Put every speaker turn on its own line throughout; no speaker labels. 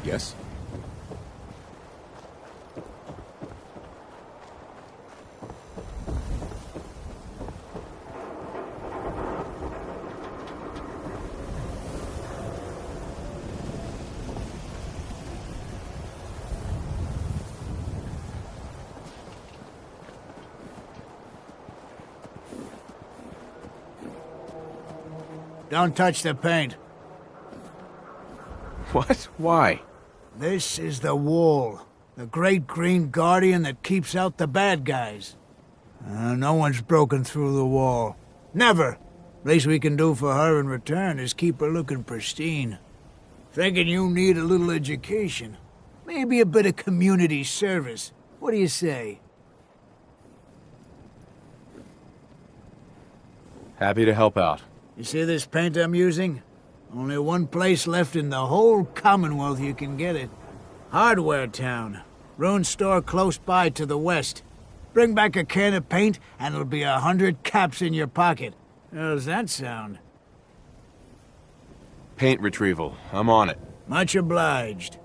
Yes?
Don't touch the paint.
What? Why?
This is the Wall. The great green guardian that keeps out the bad guys. No one's broken through the Wall. Never. Least we can do for her in return is keep her looking pristine. Thinking you need a little education. Maybe a bit of community service. What do you say?
Happy to help out.
You see this paint I'm using? Only one place left in the whole Commonwealth you can get it. Hardware Town. Ruined store close by to the west. Bring back a can of paint and it'll be 100 caps in your pocket. How's that sound?
Paint retrieval. I'm on it.
Much obliged.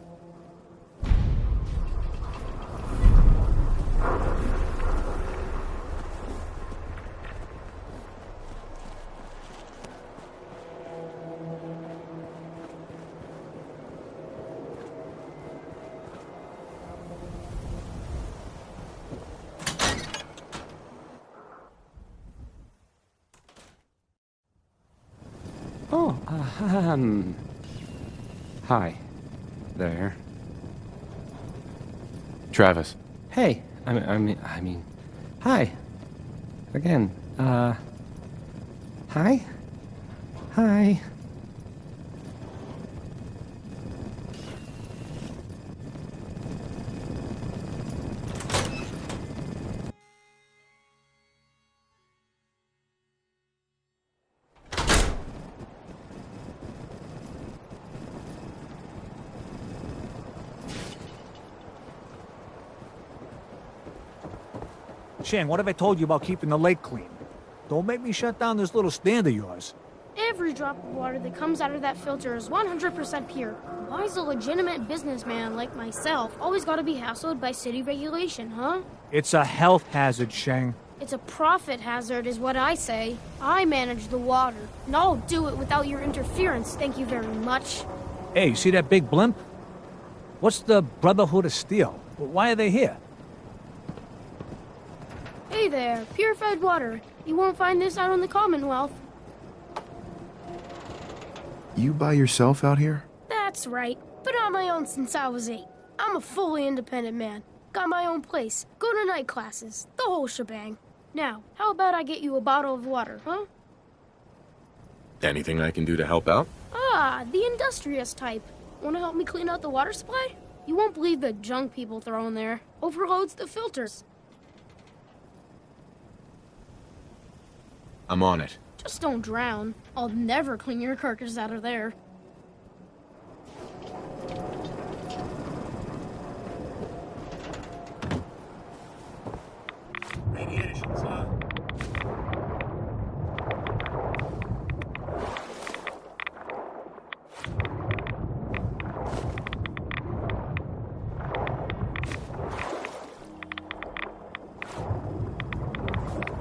Oh, hi. There.
Travis.
Hey, I mean, hi. Again, hi? Hi.
Shang, what have I told you about keeping the lake clean? Don't make me shut down this little stand of yours.
Every drop of water that comes out of that filter is 100% pure. Why's a legitimate businessman like myself always gotta be hassled by city regulation, huh?
It's a health hazard, Shang.
It's a profit hazard is what I say. I manage the water, and I'll do it without your interference, thank you very much.
Hey, you see that big blimp? What's the Brotherhood of Steel? Why are they here?
Hey there, purified water. You won't find this out in the Commonwealth.
You by yourself out here?
That's right. Been on my own since I was 8. I'm a fully independent man. Got my own place, go to night classes, the whole shebang. Now, how about I get you a bottle of water, huh?
Anything I can do to help out?
Ah, the industrious type. Want to help me clean out the water supply? You won't believe the junk people throw in there. Overloads the filters.
I'm on it.
Just don't drown. I'll never clean your carcass out of there.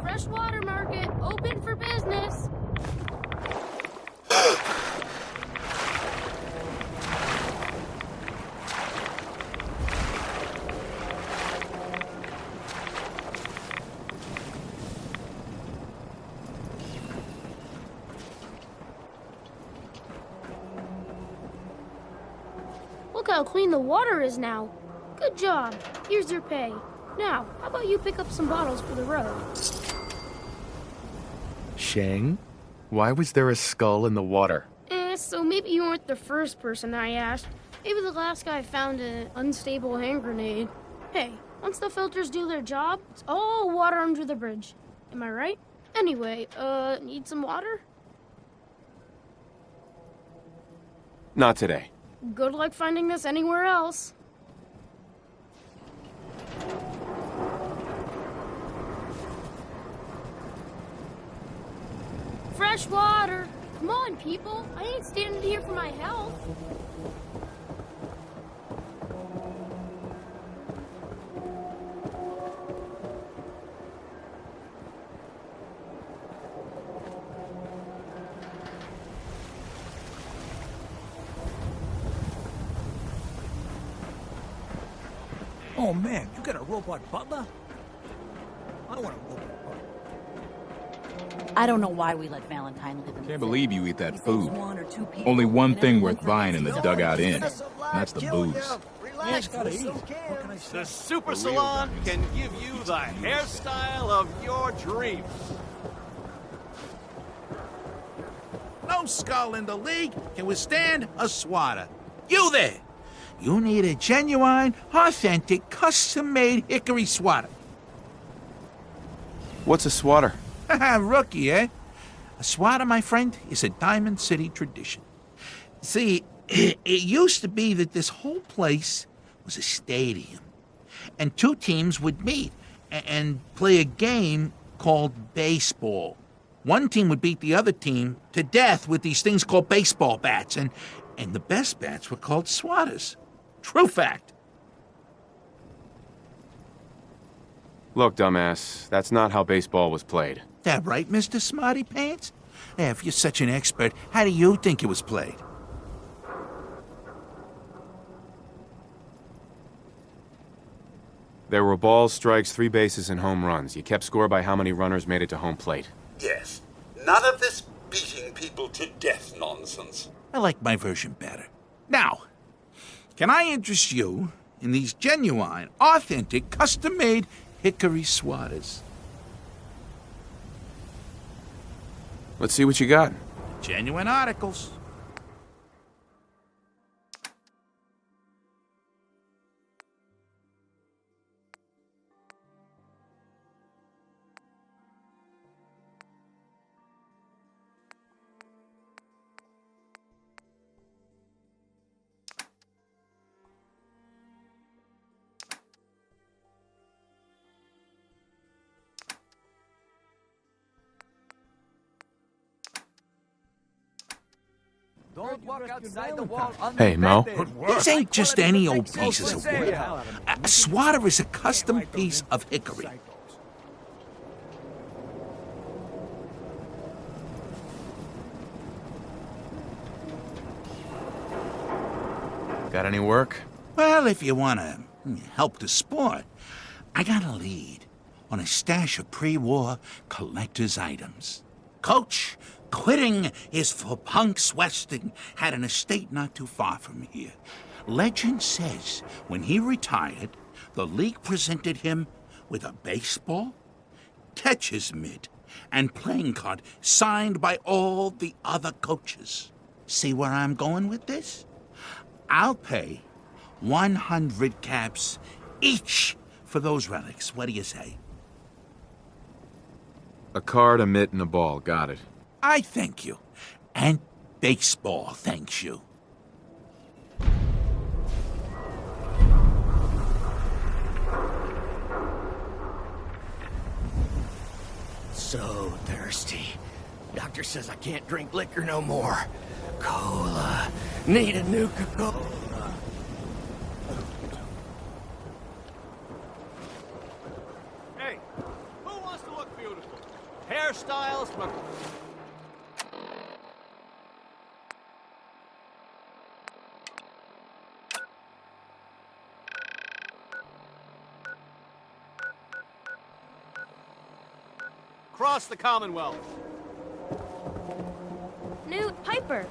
Freshwater market, open for business. Look how clean the water is now. Good job. Here's your pay. Now, how about you pick up some bottles for the road?
Shang? Why was there a skull in the water?
So maybe you weren't the first person I asked. Maybe the last guy found an unstable hand grenade. Hey, once the filters do their job, it's all water under the bridge. Am I right? Anyway, need some water?
Not today.
Good luck finding this anywhere else. Fresh water! Come on, people! I ain't standing here for my health.
Oh man, you got a robot butler? I want a robot butler.
I don't know why we let Valentine live in the
Can't
city.
believe you eat that food.
One or two people,
Only one
and
thing
everyone
worth buying in the
forgets
dugout
to-
inn, and that's the booze.
Yeah, it's gotta eat. What can I say?
The Super Salon can give you the hairstyle of your dreams.
No skull in the league can withstand a swatter. You there! You need a genuine, authentic, custom-made hickory swatter.
What's a swatter?
Rookie, eh? A swatter, my friend, is a Diamond City tradition. See, it used to be that this whole place was a stadium, and two teams would meet and play a game called baseball. One team would beat the other team to death with these things called baseball bats, and the best bats were called swatters. True fact.
Look, dumbass, that's not how baseball was played.
That right, Mr. Smarty Pants? If you're such an expert, how do you think it was played?
There were balls, strikes, 3 bases, and home runs. You kept score by how many runners made it to home plate.
Yes. None of this beating people to death nonsense.
I like my version better. Now, can I interest you in these genuine, authentic, custom-made hickory swatters?
Let's see what you got.
Genuine articles.
Don't walk outside the wall.
Hey, Mo.
This ain't just any old pieces of wood. A swatter is a custom piece of hickory.
Got any work?
Well, if you want to help the sport, I got a lead on a stash of pre-war collector's items. Coach, quitting is for punks Weston had an estate not too far from here. Legend says when he retired, the league presented him with a baseball, catcher's mitt, and playing card signed by all the other coaches. See where I'm going with this? I'll pay 100 caps each for those relics. What do you say?
A card, a mitt, and a ball. Got it.
I thank you. And baseball thanks you.
So thirsty. Doctor says I can't drink liquor no more. Cola. Need a new Coca-Cola. Hey, who wants to look beautiful? Hairstyles from... Across the Commonwealth.
Newt, Piper.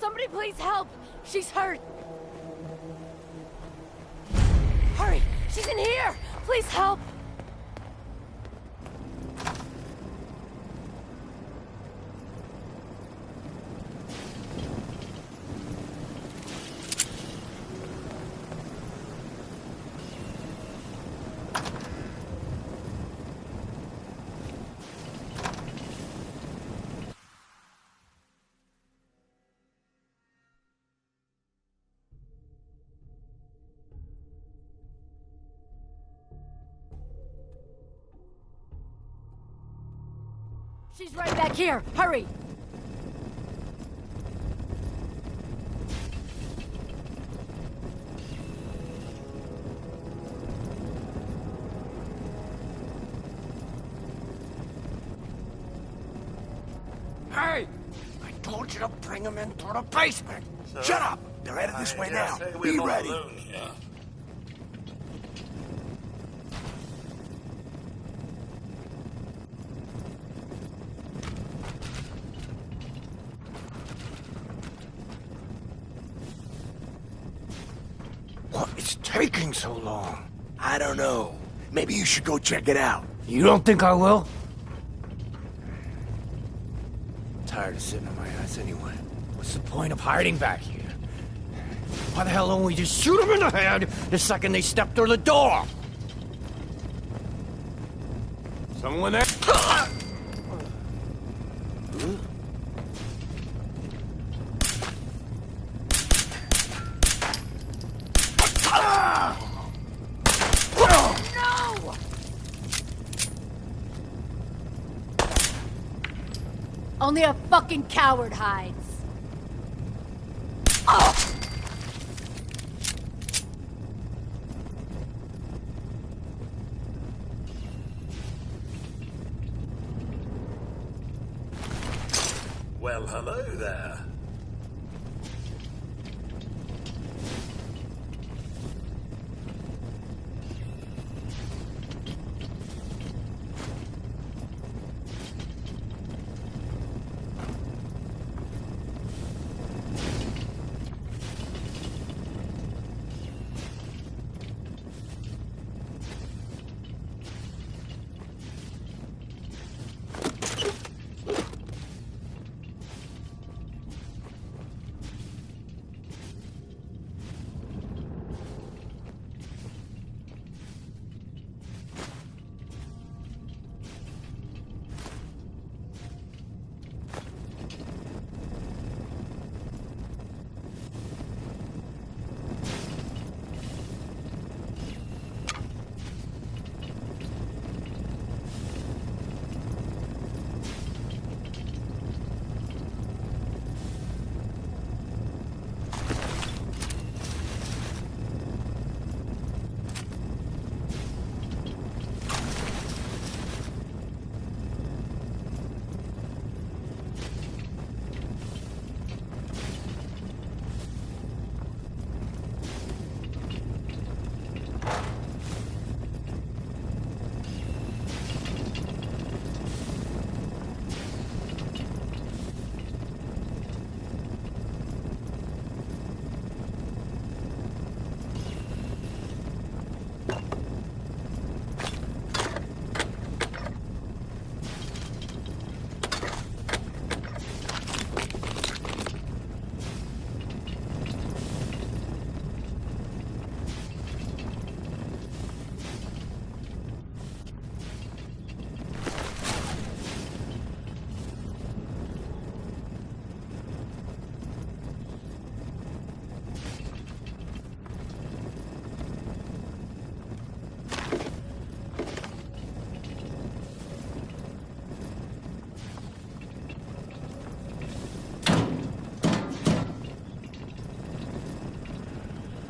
Somebody please help! She's hurt! Hurry! She's in here! Please help! She's right back here! Hurry!
Hey! I told you to bring them into the basement! Shut up! They're headed this way now. Be ready. What is taking so long? I don't know. Maybe you should go check it out.
You don't think I will?
I'm tired of sitting on my ass anyway. What's the point of hiding back here? Why the hell don't we just shoot them in the head the second they step through the door? Someone there?
Only a fucking coward hides.
Well, hello there.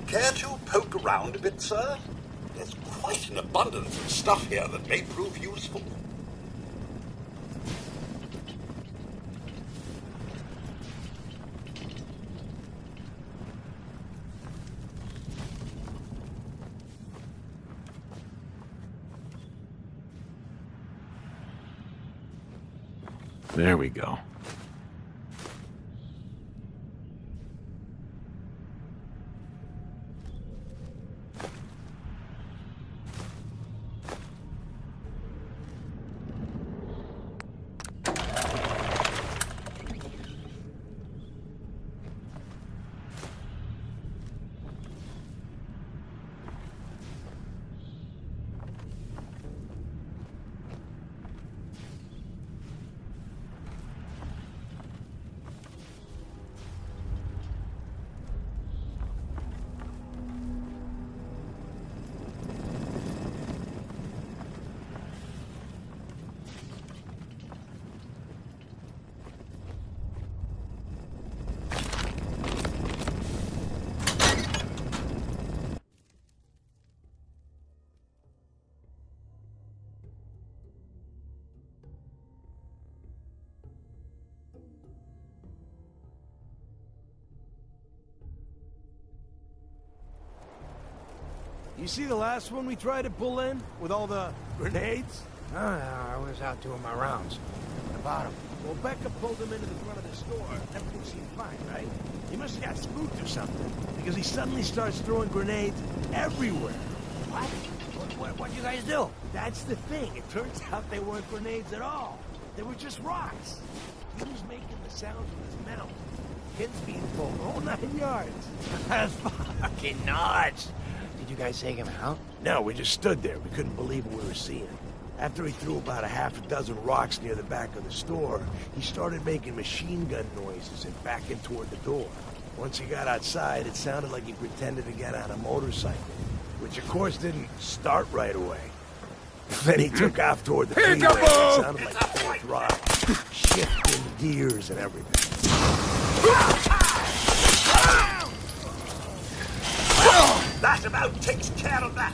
Care to poke around a bit, sir? There's quite an abundance of stuff here that may prove useful.
There we go.
You see the last one we tried to pull in? With all the grenades?
No, I was out doing my rounds. At the bottom.
Well, Becca pulled him into the front of the store. Everything seemed fine, right? He must have got spooked or something, because he suddenly starts throwing grenades everywhere.
What'd you guys do?
That's the thing. It turns out they weren't grenades at all. They were just rocks. He was making the sounds with his mouth. Pins being pulled, all 9 yards.
That's fucking nuts. Did you guys take him out?
No, we just stood there. We couldn't believe what we were seeing. After he threw about a half a dozen rocks near the back of the store, he started making machine gun noises and backing toward the door. Once he got outside, it sounded like he pretended to get on a motorcycle, which of course didn't start right away. Then he took off toward the freeway. It sounded like full throttle, shifting gears and everything.
That about takes care of that.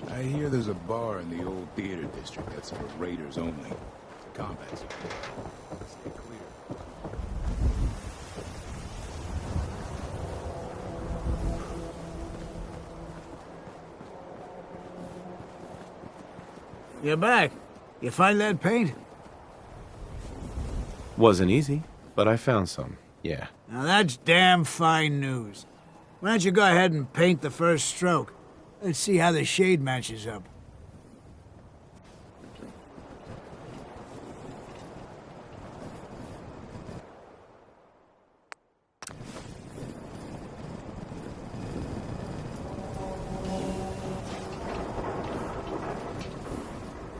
I hear there's a bar in the old theater district that's for raiders only. It's a combat zone. Stay clear.
You're back. You find that paint?
Wasn't easy, but I found some, yeah.
Now that's damn fine news. Why don't you go ahead and paint the first stroke? Let's see how the shade matches up.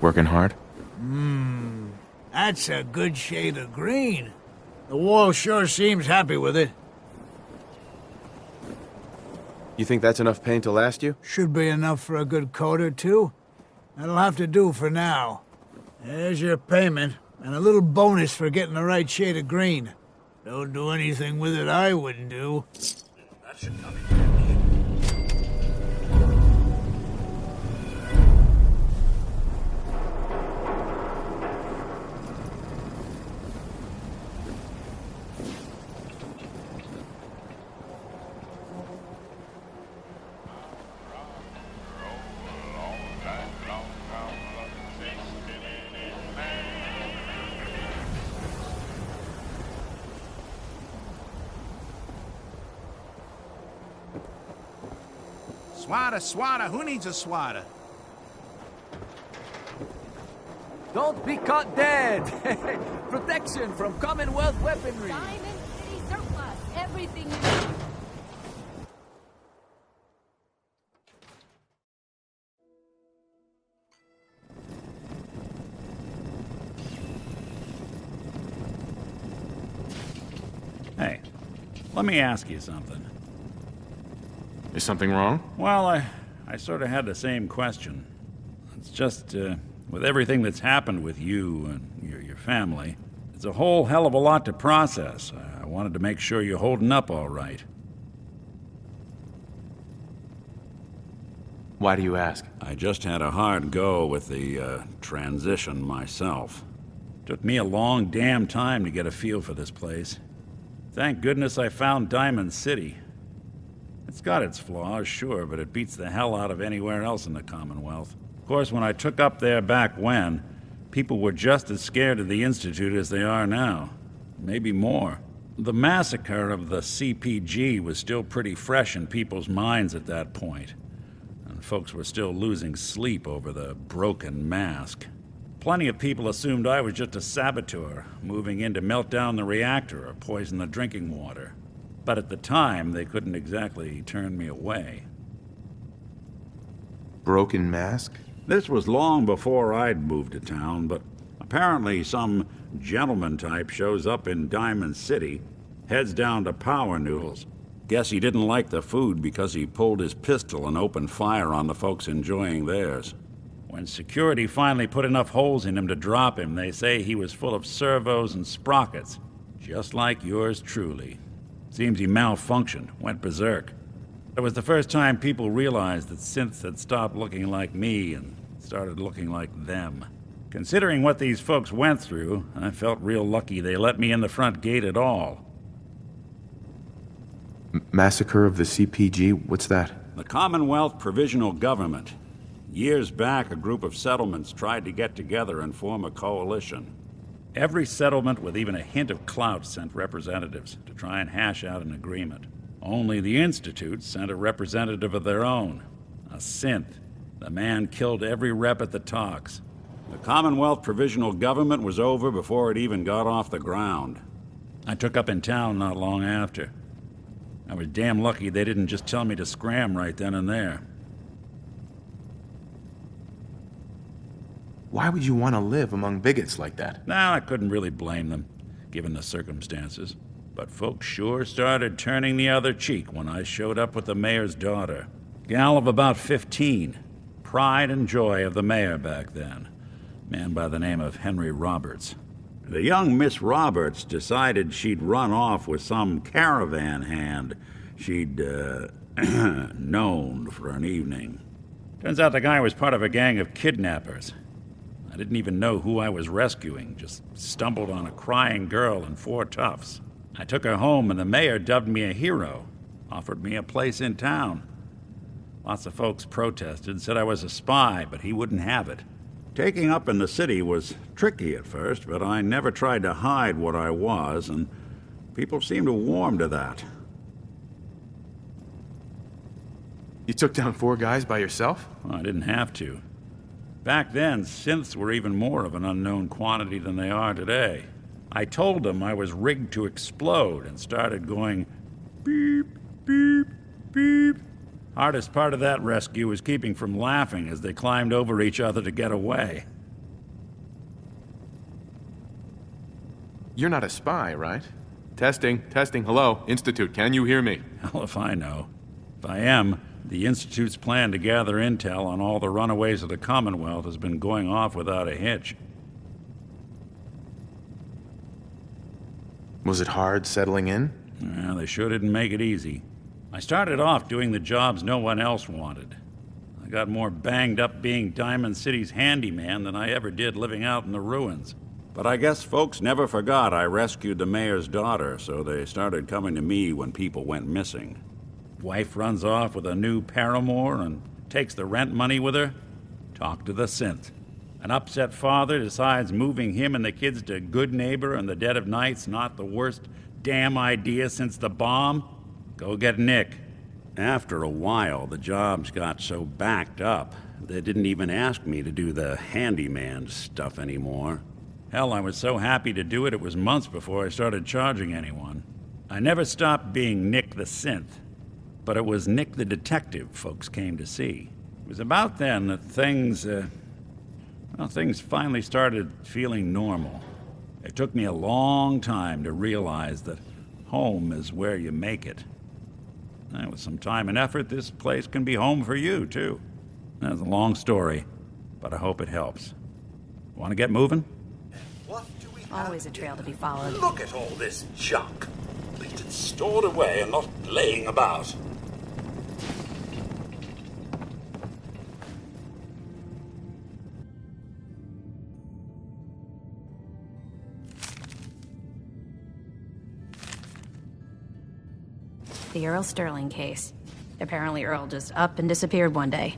Working hard?
That's a good shade of green. The wall sure seems happy with it.
You think that's enough paint to last you?
Should be enough for a good coat or two. That'll have to do for now. There's your payment, and a little bonus for getting the right shade of green. Don't do anything with it I wouldn't do.
That should come in handy.
Swatter, swatter. Who needs a swatter?
Don't be caught dead! Protection from Commonwealth weaponry!
Diamond City surplus. Everything you need.
Hey, let me ask you something.
Is something wrong?
Well, I sort of had the same question. It's just, with everything that's happened with you and your family, it's a whole hell of a lot to process. I wanted to make sure you're holding up all right.
Why do you ask?
I just had a hard go with the transition myself. Took me a long damn time to get a feel for this place. Thank goodness I found Diamond City. It's got its flaws, sure, but it beats the hell out of anywhere else in the Commonwealth. Of course, when I took up there back when, people were just as scared of the Institute as they are now. Maybe more. The massacre of the CPG was still pretty fresh in people's minds at that point, and folks were still losing sleep over the broken mask. Plenty of people assumed I was just a saboteur, moving in to melt down the reactor or poison the drinking water. But at the time, they couldn't exactly turn me away.
Broken mask?
This was long before I'd moved to town, but apparently some gentleman type shows up in Diamond City, heads down to Power Noodles. Guess he didn't like the food because he pulled his pistol and opened fire on the folks enjoying theirs. When security finally put enough holes in him to drop him, they say he was full of servos and sprockets, just like yours truly. Seems he malfunctioned, went berserk. It was the first time people realized that synths had stopped looking like me and started looking like them. Considering what these folks went through, I felt real lucky they let me in the front gate at all.
Massacre of the CPG? What's that?
The Commonwealth Provisional Government. Years back, a group of settlements tried to get together and form a coalition. Every settlement with even a hint of clout sent representatives to try and hash out an agreement. Only the Institute sent a representative of their own, a synth. The man killed every rep at the talks. The Commonwealth Provisional Government was over before it even got off the ground. I took up in town not long after. I was damn lucky they didn't just tell me to scram right then and there.
Why would you want to live among bigots like that?
Now, I couldn't really blame them, given the circumstances. But folks sure started turning the other cheek when I showed up with the mayor's daughter. Gal of about 15. Pride and joy of the mayor back then. Man by the name of Henry Roberts. The young Miss Roberts decided she'd run off with some caravan hand she'd, known for an evening. Turns out the guy was part of a gang of kidnappers. I didn't even know who I was rescuing, just stumbled on a crying girl and 4 toughs. I took her home and the mayor dubbed me a hero, offered me a place in town. Lots of folks protested, said I was a spy, but he wouldn't have it. Taking up in the city was tricky at first, but I never tried to hide what I was, and people seemed to warm to that.
You took down 4 guys by yourself?
Well, I didn't have to. Back then, synths were even more of an unknown quantity than they are today. I told them I was rigged to explode and started going beep, beep, beep. Hardest part of that rescue was keeping from laughing as they climbed over each other to get away.
You're not a spy, right? Testing, hello, Institute, can you hear me?
Hell if I know. If I am, the Institute's plan to gather intel on all the runaways of the Commonwealth has been going off without a hitch.
Was it hard settling in?
Well, they sure didn't make it easy. I started off doing the jobs no one else wanted. I got more banged up being Diamond City's handyman than I ever did living out in the ruins. But I guess folks never forgot I rescued the mayor's daughter, so they started coming to me when people went missing. Wife runs off with a new paramour and takes the rent money with her. Talk to the synth. An upset father decides moving him and the kids to Good Neighbor in the dead of night's not the worst damn idea since the bomb. Go get Nick. After a while, the jobs got so backed up, they didn't even ask me to do the handyman stuff anymore. Hell, I was so happy to do it, it was months before I started charging anyone. I never stopped being Nick the Synth, but it was Nick the Detective folks came to see. It was about then that things finally started feeling normal. It took me a long time to realize that home is where you make it. And with some time and effort, this place can be home for you, too. That's a long story, but I hope it helps. Want to get moving?
What do we
Always a trail to be followed.
Look at all this junk. At least it's stored away and not laying about.
The Earl Sterling case. Apparently Earl just up and disappeared one day.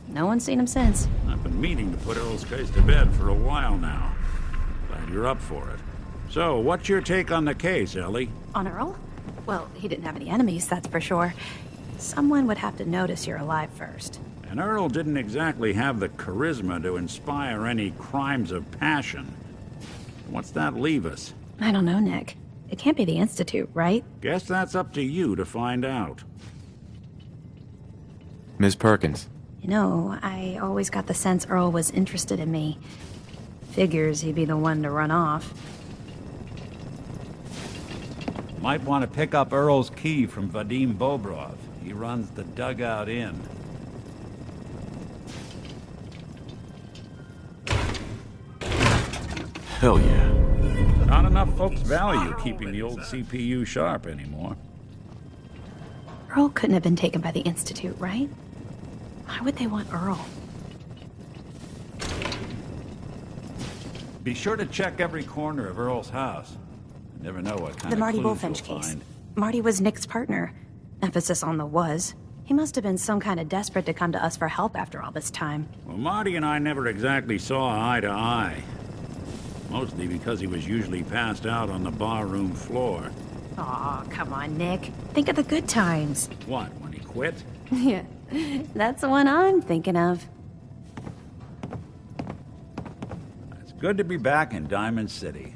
No one's seen him since.
I've been meaning to put Earl's case to bed for a while now. Glad you're up for it. So, what's your take on the case, Ellie?
On Earl? Well, he didn't have any enemies, that's for sure. Someone would have to notice you're alive first.
And Earl didn't exactly have the charisma to inspire any crimes of passion. What's that leave us?
I don't know, Nick. It can't be the Institute, right?
Guess that's up to you to find out.
Ms. Perkins.
You know, I always got the sense Earl was interested in me. Figures he'd be the one to run off.
Might want to pick up Earl's key from Vadim Bobrov. He runs the Dugout Inn.
Hell yeah.
Not enough folks value keeping the old CPU sharp anymore.
Earl couldn't have been taken by the Institute, right? Why would they want Earl?
Be sure to check every corner of Earl's house. You never know what kind
The
of
Marty
clues
Bullfinch
you'll
case.
find.
Marty was Nick's partner. Emphasis on the was. He must have been some kind of desperate to come to us for help after all this time.
Well, Marty and I never exactly saw eye to eye. Mostly because he was usually passed out on the barroom floor.
Aw, come on, Nick. Think of the good times.
What, when he quit?
Yeah, that's the one I'm thinking of.
It's good to be back in Diamond City.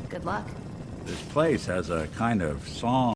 Good luck.
This place has a kind of song